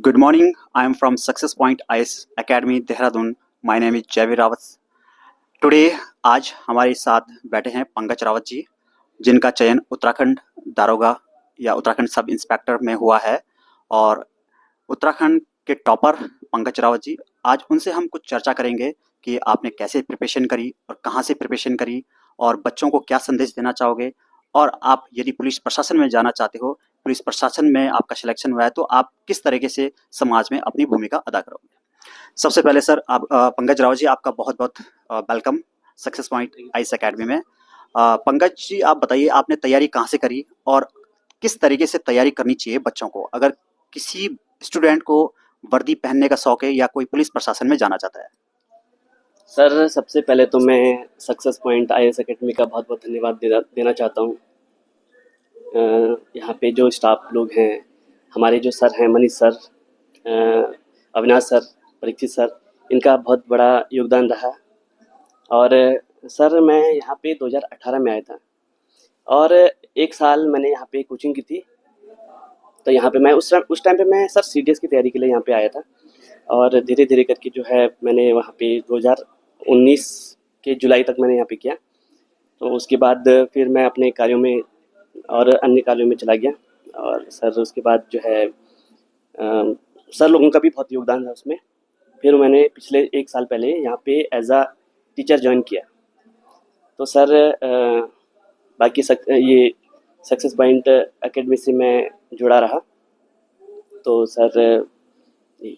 Good morning. I am from Success Point IS Academy, Dehradun. My name is Javi Rawat. Today, आज हमारे साथ बैठे हैं पंकज रावत जी, जिनका चयन उत्तराखंड दारोगा या उत्तराखंड सब इंस्पेक्टर में हुआ है। और उत्तराखंड के टॉपर पंकज रावत जी, आज उनसे हम कुछ चर्चा करेंगे कि आपने कैसे प्रिपरेशन करी और कहाँ से प्रिपरेशन करी और बच्चों को क्या संदेश देना चाहोगे। और आप यदि पुलिस प्रशासन में जाना चाहते हो, पुलिस प्रशासन में आपका सिलेक्शन हुआ है, तो आप किस तरीके से समाज में अपनी भूमिका अदा करोगे। सबसे पहले सर, आप पंकज रावत जी, आपका बहुत बहुत welcome success point ice academy में। पंकज जी, आप बताइए आपने तैयारी कहाँ से करी और किस तरीके से तैयारी करनी चाहिए बच्चों को, अगर किसी स्टूडेंट को वर्दी पहनने का शौक है या कोई पुलिस प्रशासन में जाना चाहता है। सर, सबसे पहले तो मैं सक्सेस पॉइंट आईएएस एकेडमी का बहुत बहुत धन्यवाद देना चाहता हूँ। यहाँ पे जो स्टाफ लोग हैं, हमारे जो सर हैं Manish sir, Avinash sir, Parikshit sir, इनका बहुत बड़ा योगदान रहा। और सर, मैं यहाँ पे 2018 में आया था और एक साल मैंने यहाँ पे कोचिंग की थी। तो यहाँ पे मैं उस टाइम पे मैं सर सीडीएस की तैयारी के लिए यहाँ पे आया था और धीरे धीरे करके जो है मैंने वहाँ पे 2019 के जुलाई तक मैंने यहाँ पे किया। तो उसके बाद फिर मैं अपने कार्यों में और अन्य कार्यों में चला गया। और सर उसके बाद जो है सर लोगों का भी बहुत योगदान था उसमें। फिर मैंने पिछले एक साल पहले यहाँ पे एज अ टीचर ज्वाइन किया। तो सर बाकी ये सक्सेस पॉइंट एकेडमी से मैं जुड़ा रहा। तो सर ये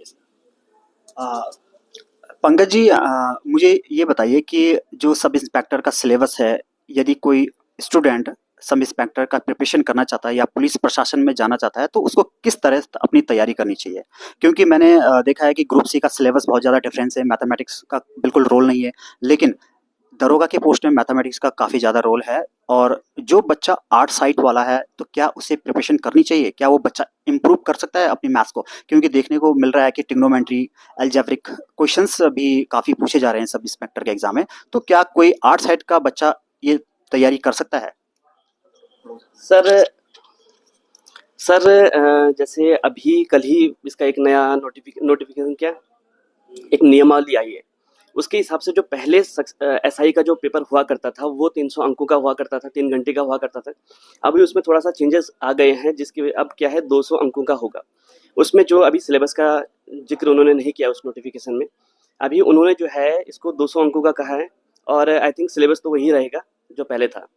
पंकज जी, मुझे ये बताइए कि जो सब इंस्पेक्टर का सिलेबस है, यदि कोई स्टूडेंट सब इंस्पेक्टर का प्रिपरेशन करना चाहता है या पुलिस प्रशासन में जाना चाहता है, तो उसको किस तरह अपनी तैयारी करनी चाहिए। क्योंकि मैंने देखा है कि ग्रुप सी का सिलेबस बहुत ज़्यादा डिफरेंस है, मैथमेटिक्स का बिल्कुल रोल नहीं है, लेकिन दरोगा के पोस्ट में मैथमेटिक्स का काफ़ी ज़्यादा रोल है। और जो बच्चा आर्ट साइड वाला है, तो क्या उसे प्रिपरेशन करनी चाहिए, क्या वो बच्चा इम्प्रूव कर सकता है अपनी मैथ्स को। क्योंकि देखने को मिल रहा है कि ट्रिग्नोमेट्री, अलजेब्रिक क्वेश्चंस भी काफ़ी पूछे जा रहे हैं सब इंस्पेक्टर के एग्जाम में। तो क्या कोई आर्ट साइड का बच्चा ये तैयारी कर सकता है। सर सर जैसे अभी कल ही इसका एक नया नोटिफिकेशन क्या एक नियमावली आई है। उसके हिसाब से जो पहले एसआई का जो पेपर हुआ करता था वो 300 अंकों का हुआ करता था, 3 घंटे का हुआ करता था। अभी उसमें थोड़ा सा चेंजेस आ गए हैं, जिसकी अब क्या है 200 अंकों का होगा। उसमें जो अभी सिलेबस का जिक्र उन्होंने नहीं किया उस नोटिफिकेशन में। अभी उन्होंने जो है इसको 200 अंकों का कहा है और आई थिंक सिलेबस तो वही रहेगा जो पहले था।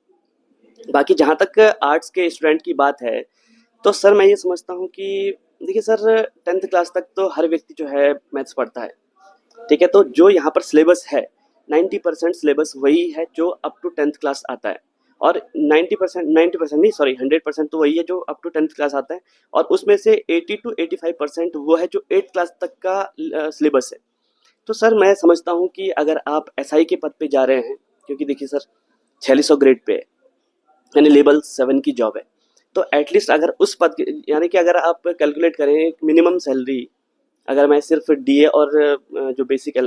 बाकी जहाँ तक आर्ट्स के स्टूडेंट की बात है, तो सर मैं ये समझता हूँ कि देखिए सर, 10th क्लास तक तो हर व्यक्ति जो है मैथ्स पढ़ता है, ठीक है। तो जो यहाँ पर सिलेबस है 90% सिलेबस वही है जो अप टू 10th क्लास आता है। और 90% नहीं, सॉरी 100% तो वही है जो अप टू 10th क्लास आता है। और उसमें से 80 to 85% वो है जो 8th क्लास तक का सिलेबस है। तो सर मैं समझता हूँ कि अगर आप एसआई के पद पे जा रहे हैं, क्योंकि देखिए सर 4600 ग्रेड पे है, यानी लेवल 7 की जॉब है। तो एटलीस्ट अगर उस पद यानी कि अगर आप कैलकुलेट करें मिनिमम सैलरी, अगर मैं सिर्फ डीए और जो बेसिक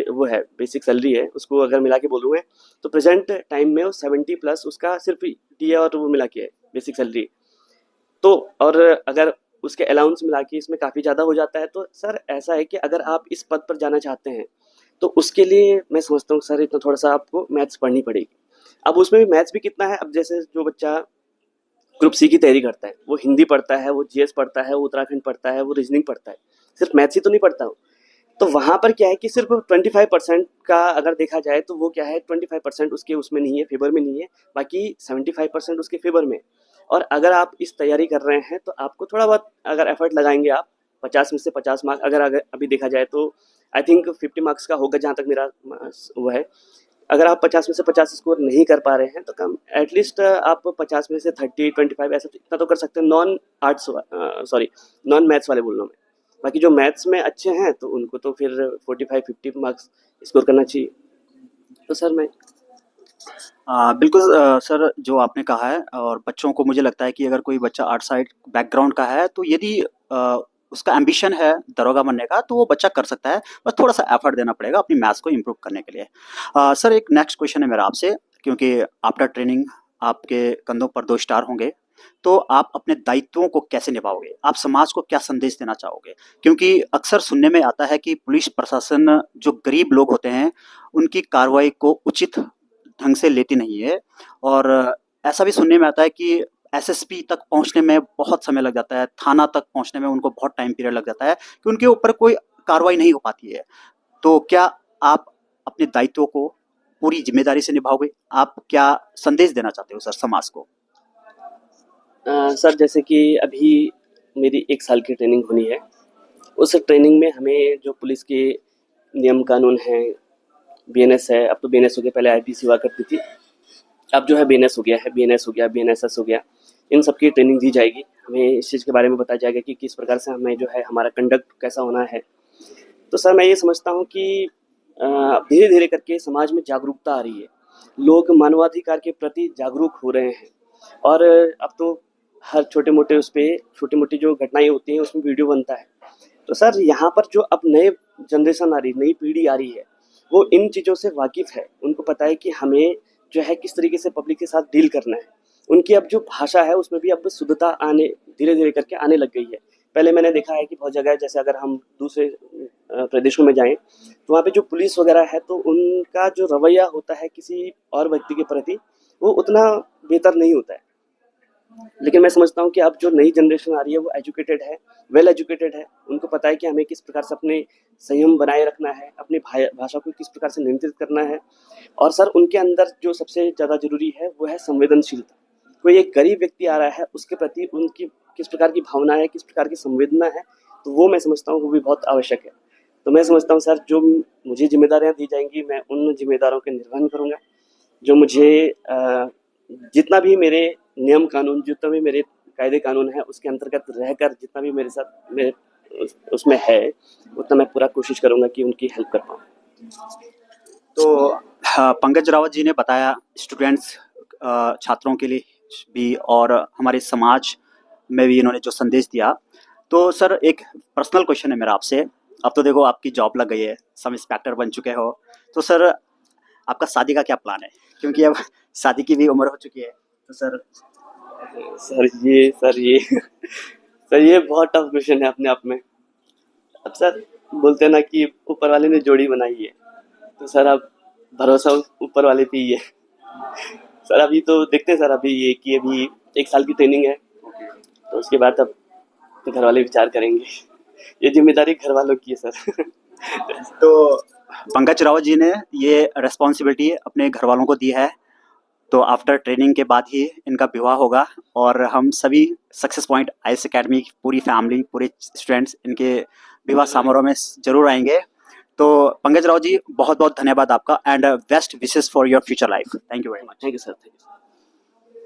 वो है बेसिक सैलरी है उसको अगर मिला के बोलूँ मैं, तो प्रेजेंट टाइम में वो 70 प्लस उसका सिर्फ डीए और वो मिला के है बेसिक सैलरी। तो और अगर उसके अलाउंस मिला के इसमें काफ़ी ज़्यादा हो जाता है। तो सर ऐसा है कि अगर आप इस पद पर जाना चाहते हैं तो उसके लिए मैं समझता हूँ सर इतना थोड़ा सा आपको मैथ्स पढ़नी पड़ेगी। अब उसमें भी मैथ्स भी कितना है, अब जैसे जो बच्चा ग्रुप सी की तैयारी करता है वो हिंदी पढ़ता है, वो जीएस पढ़ता है, वो उत्तराखंड पढ़ता है, वो रीजनिंग पढ़ता है, सिर्फ मैथ्स ही तो नहीं पढ़ता वो। तो वहाँ पर क्या है कि सिर्फ 25% का अगर देखा जाए तो वो क्या है 25% उसके उसमें नहीं है, फेवर में नहीं है, बाकी 75% उसके फेवर में। और अगर आप इस तैयारी कर रहे हैं तो आपको थोड़ा बहुत अगर एफर्ट लगाएंगे आप, 50 में से 50 मार्क्स अगर अभी देखा जाए तो आई थिंक 50 मार्क्स का होगा जहाँ तक मेरा वो है। अगर आप 50 में से 50 स्कोर नहीं कर पा रहे हैं तो कम एटलीस्ट आप 50 में से 30, 25 ऐसा इतना तो कर सकते हैं। नॉन मैथ्स वाले बोल रहा हूँ मैं। बाकी जो मैथ्स में अच्छे हैं तो उनको तो फिर 45-50 मार्क्स स्कोर करना चाहिए। तो सर मैं बिल्कुल सर, जो आपने कहा है, और बच्चों को मुझे लगता है कि अगर कोई बच्चा आर्ट साइड बैकग्राउंड का है, तो यदि उसका एम्बिशन है दरोगा बनने का, तो वो बच्चा कर सकता है, बस थोड़ा सा एफर्ट देना पड़ेगा अपनी मैथ्स को इम्प्रूव करने के लिए। सर, एक नेक्स्ट क्वेश्चन है मेरा आपसे, क्योंकि आफ्टर ट्रेनिंग आपके कंधों पर 2 स्टार होंगे, तो आप अपने दायित्वों को कैसे निभाओगे? आप समाज को क्या संदेश देना चाहोगे? क्योंकि अक्सर सुनने में आता है कि पुलिस प्रशासन जो गरीब लोग होते हैं, उनकी कार्रवाई को उचित ढंग से लेती नहीं है, और ऐसा भी सुनने में आता है कि एसएसपी तक पहुंचने में बहुत समय लग जाता है, थाना तक पहुंचने में उनको बहुत टाइम पीरियड लग जाता है कि उनके ऊपर कोई कार्रवाई नहीं हो पाती है। तो क्या आप अपने दायित्वों को पूरी ज़िम्मेदारी से निभाओगे? आप क्या संदेश देना चाहते हो सर समाज को? सर जैसे कि अभी मेरी 1 साल की ट्रेनिंग होनी है। उस ट्रेनिंग में हमें जो पुलिस के नियम कानून हैं, बीएनएस है, अब तो बीएनएस हो गया, पहले आईपीसी हुआ करती थी। अब जो है बीएनएस हो गया है, बीएनएस हो गया, बीएनएसएस हो गया। इन सब की ट्रेनिंग दी जाएगी। हमें इस चीज़ के बारे में बताया जाएगा कि किस प्रकार से हमें जो है हमारा कंडक्ट कैसा होना है। तो सर मैं ये समझता हूँ कि धीरे-धीरे करके समाज में जागरूकता आ रही है। लोग मानवाधिकार के प्रति जागरूक हो रहे हैं और अब तो हर छोटे-मोटे उस पे छोटी-मोटी जो घटनाएँ होती हैं उसमें वीडियो बनता है। तो सर यहाँ पर जो अब नए जनरेशन आ रही है, नई पीढ़ी आ रही है, वो इन चीज़ों से वाकिफ़ है। उनको पता है कि हमें जो है किस तरीके से पब्लिक के साथ डील करना है। उनकी अब जो भाषा है उसमें भी अब शुद्धता आने धीरे-धीरे करके आने लग गई है। पहले मैंने देखा है कि बहुत जगह जैसे अगर हम दूसरे प्रदेशों में जाएँ, तो वहाँ पे जो पुलिस वगैरह है तो उनका जो रवैया होता है किसी और व्यक्ति के प्रति, वो उतना बेहतर नहीं होता है। लेकिन मैं समझता हूँ कि अब जो नई जनरेशन आ रही है वो एजुकेटेड है, वेल एजुकेटेड है। उनको पता है कि हमें किस प्रकार से अपने संयम बनाए रखना है, अपनी भाषा को किस प्रकार से नियंत्रित करना है। और सर उनके अंदर जो सबसे ज़्यादा ज़रूरी है वो है संवेदनशीलता। कोई एक गरीब व्यक्ति आ रहा है, उसके प्रति उनकी किस प्रकार की भावना है, किस प्रकार की संवेदना है, तो वो मैं समझता हूँ वो भी बहुत आवश्यक है। तो मैं समझता हूँ सर जो मुझे ज़िम्मेदारियाँ दी जाएँगी, मैं उन ज़िम्मेदारियों का निर्वहन करूँगा। जो मुझे जितना भी मेरे नियम कानून, जितना भी मेरे कायदे कानून हैं, उसके अंतर्गत रहकर जितना भी मेरे साथ मेरे उसमें है, उतना मैं पूरा कोशिश करूँगा कि उनकी हेल्प कर पाऊँ। तो हाँ, पंकज रावत जी ने बताया स्टूडेंट्स, छात्रों के लिए भी, और हमारे समाज में भी इन्होंने जो संदेश दिया। तो सर एक पर्सनल क्वेश्चन है मेरा आपसे। अब तो देखो आपकी जॉब लग गई है, सब इंस्पेक्टर बन चुके हो, तो सर आपका शादी का क्या प्लान है? क्योंकि अब शादी की भी उम्र हो चुकी है, तो सर सर ये सर ये बहुत टफ क्वेश्चन है अपने आप में। अब सर बोलते हैं ना कि ऊपर वाले ने जोड़ी बनाई है, तो सर अब भरोसा ऊपर वाले पे ही है। सर अभी तो देखते हैं सर, अभी ये कि अभी 1 साल की ट्रेनिंग है, तो उसके बाद अब तो घर वाले विचार करेंगे। ये जिम्मेदारी घर वालों की है सर। तो पंकज रावत जी ने ये रिस्पॉन्सिबिलिटी अपने घर वालों को दी है, तो आफ्टर ट्रेनिंग के बाद ही इनका विवाह होगा, और हम सभी सक्सेस पॉइंट आईएएस एकेडमी की पूरी फैमिली, पूरे स्टूडेंट्स इनके विवाह समारोह में जरूर आएंगे। तो पंकज राव जी, बहुत बहुत धन्यवाद आपका, and best wishes for your future life. Thank you very much. Thank you sir, thank you.